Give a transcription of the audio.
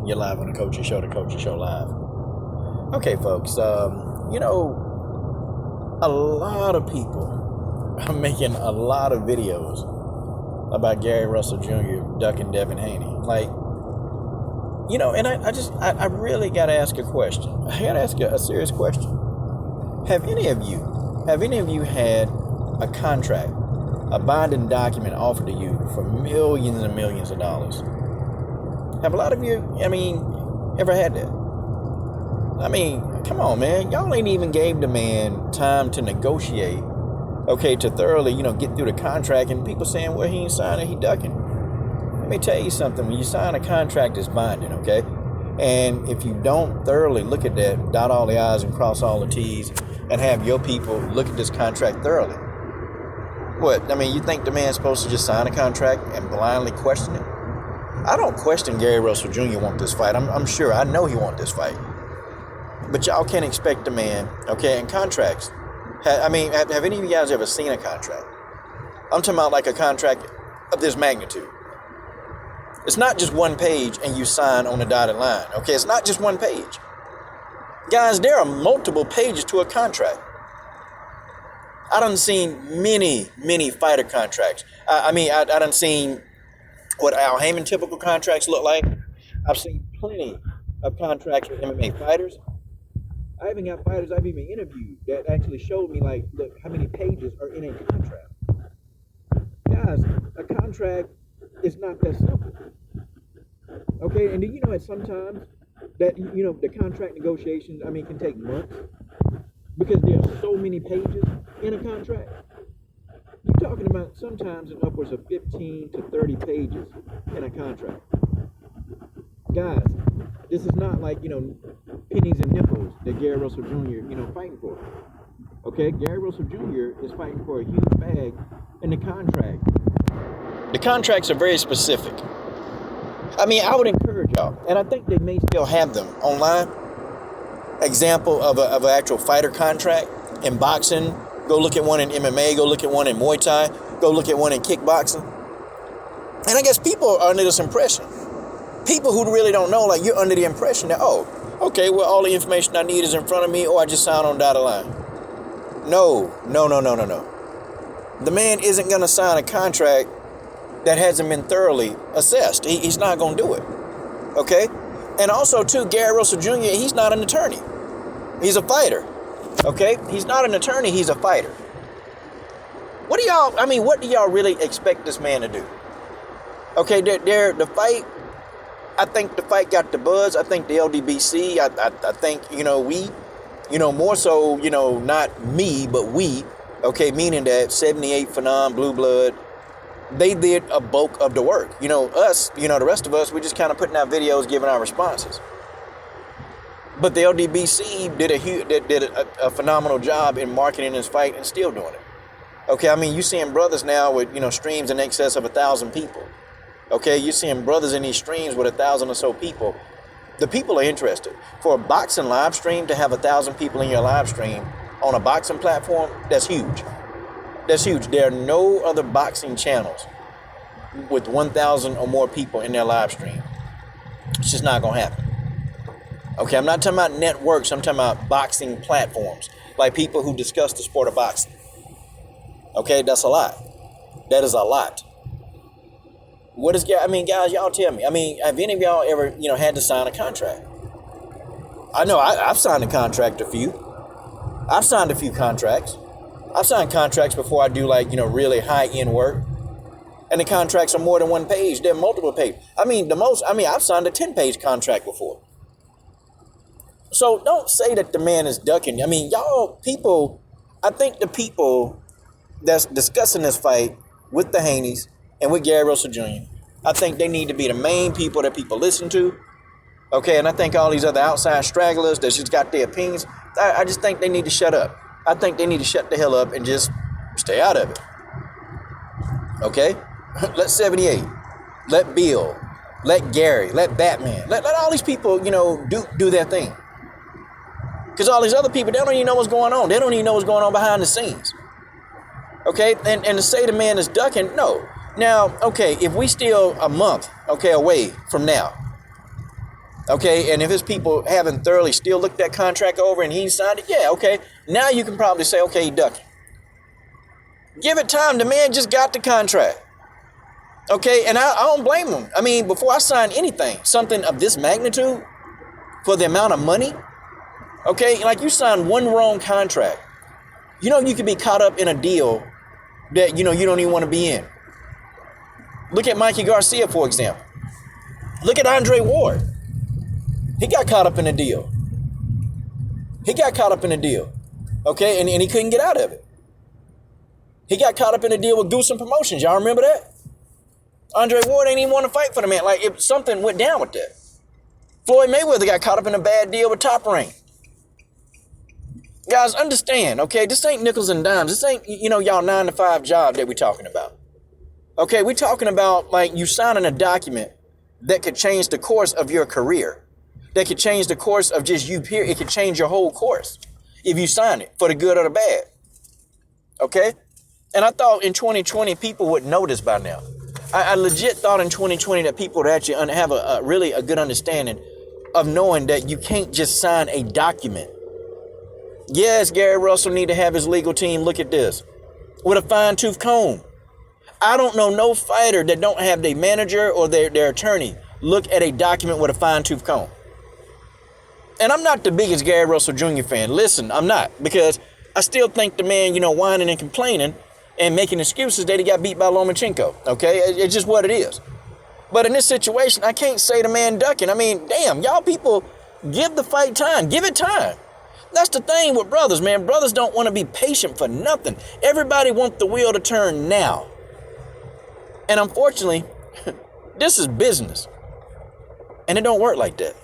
You're live on the Coaching Show, live. Okay, folks, a lot of people are making a lot of videos about Gary Russell Jr. ducking Devin Haney. And I really got to ask a question. I got to ask a serious question. Have any of you had a contract, a binding document offered to you for millions and millions of dollars? Have a lot of you, ever had that? Come on, man. Y'all ain't even gave the man time to negotiate, to thoroughly, get through the contract. And people saying, well, he ain't signing, he ducking. Let me tell you something. When you sign a contract, it's binding, okay? And if you don't thoroughly look at that, dot all the I's and cross all the T's, and have your people look at this contract thoroughly, you think the man's supposed to just sign a contract and blindly question it? I don't question Gary Russell Jr. want this fight. I'm sure. I know he want this fight. But y'all can't expect the man, and contracts. Have any of you guys ever seen a contract? I'm talking about like a contract of this magnitude. It's not just one page and you sign on the dotted line, It's not just one page. Guys, there are multiple pages to a contract. I done seen many fighter contracts. I done seen what Al Heyman typical contracts look like. I've seen plenty of contracts with MMA fighters. I even got fighters I've even interviewed that actually showed me, look, how many pages are in a contract. Guys, a contract is not that simple. And do you know that sometimes that, the contract negotiations, can take months because there are so many pages in a contract? You're talking about sometimes in upwards of 15 to 30 pages in a contract. Guys, this is not like, pennies and nickels that Gary Russell Jr., fighting for. Gary Russell Jr. is fighting for a huge bag in the contract. The contracts are very specific. I would encourage y'all, and I think they may still have them online. Example of an actual fighter contract in boxing. Go look at one in MMA. Go look at one in Muay Thai. Go look at one in kickboxing. And I guess people are under this impression. People who really don't know, you're under the impression that, all the information I need is in front of me, or I just sign on dotted line. No. The man isn't going to sign a contract that hasn't been thoroughly assessed. He's not going to do it. And also, too, Gary Russell Jr., he's not an attorney. He's a fighter. He's not an attorney, he's a fighter. What do y'all really expect this man to do? The fight, I think the fight got the buzz. I think the LDBC, I think, we, more so, not me, but we, meaning that 78 Phenom, Blue Blood, they did a bulk of the work. Us, the rest of us, we just kind of putting out videos, giving our responses. But the LDBC did a phenomenal job in marketing this fight and still doing it. You seeing brothers now with, streams in excess of 1,000 people. You're seeing brothers in these streams with 1,000 or so people. The people are interested. For a boxing live stream to have 1,000 people in your live stream on a boxing platform, that's huge. That's huge. There are no other boxing channels with 1,000 or more people in their live stream. It's just not going to happen. I'm not talking about networks. I'm talking about boxing platforms, like people who discuss the sport of boxing. That's a lot. That is a lot. What is, guys, y'all tell me. Have any of y'all ever, had to sign a contract? I know I've signed a contract a few. I've signed a few contracts. I've signed contracts before I do really high-end work. And the contracts are more than one page. They're multiple pages. I've signed a 10-page contract before. So don't say that the man is ducking. Y'all people, I think the people that's discussing this fight with the Haneys and with Gary Russell Jr., I think they need to be the main people that people listen to. And I think all these other outside stragglers that just got their opinions, I just think they need to shut up. I think they need to shut the hell up and just stay out of it. Let 78, let Bill, let Gary, let Batman, let all these people, do their thing. Because all these other people, they don't even know what's going on. They don't even know what's going on behind the scenes. And to say the man is ducking, no. Now, if we still a month, away from now, Okay, and if his people haven't thoroughly still looked that contract over and he signed it, yeah, okay. Now you can probably say, okay, he ducked. Give it time. The man just got the contract. Okay, and I don't blame him. I mean, before I sign anything, something of this magnitude, for the amount of money, okay, like you signed one wrong contract. You know, you could be caught up in a deal that, you don't even want to be in. Look at Mikey Garcia, for example. Look at Andre Ward. He got caught up in a deal. Okay, and he couldn't get out of it. He got caught up in a deal with Goose and Promotions. Y'all remember that? Andre Ward ain't even want to fight for the man. Like, if something went down with that. Floyd Mayweather got caught up in a bad deal with Top Rank. Guys, understand, okay? This ain't nickels and dimes. This ain't, y'all 9-to-5 job that we talking about. Okay, we talking about, like, you signing a document that could change the course of your career. That could change the course of just you here. It could change your whole course if you sign it, for the good or the bad. Okay? And I thought in 2020 people would know this by now. I legit thought in 2020 that people would actually have a really good understanding of knowing that you can't just sign a document. Yes, Gary Russell need to have his legal team look at this with a fine-tooth comb. I don't know no fighter that don't have their manager or their attorney look at a document with a fine-tooth comb. And I'm not the biggest Gary Russell Jr. fan. Listen, I'm not, because I still think the man, whining and complaining and making excuses that he got beat by Lomachenko. Okay, it's just what it is. But in this situation, I can't say the man ducking. I mean, damn, y'all people give the fight time. Give it time. That's the thing with brothers, man. Brothers don't want to be patient for nothing. Everybody wants the wheel to turn now. And unfortunately, this is business. And it don't work like that.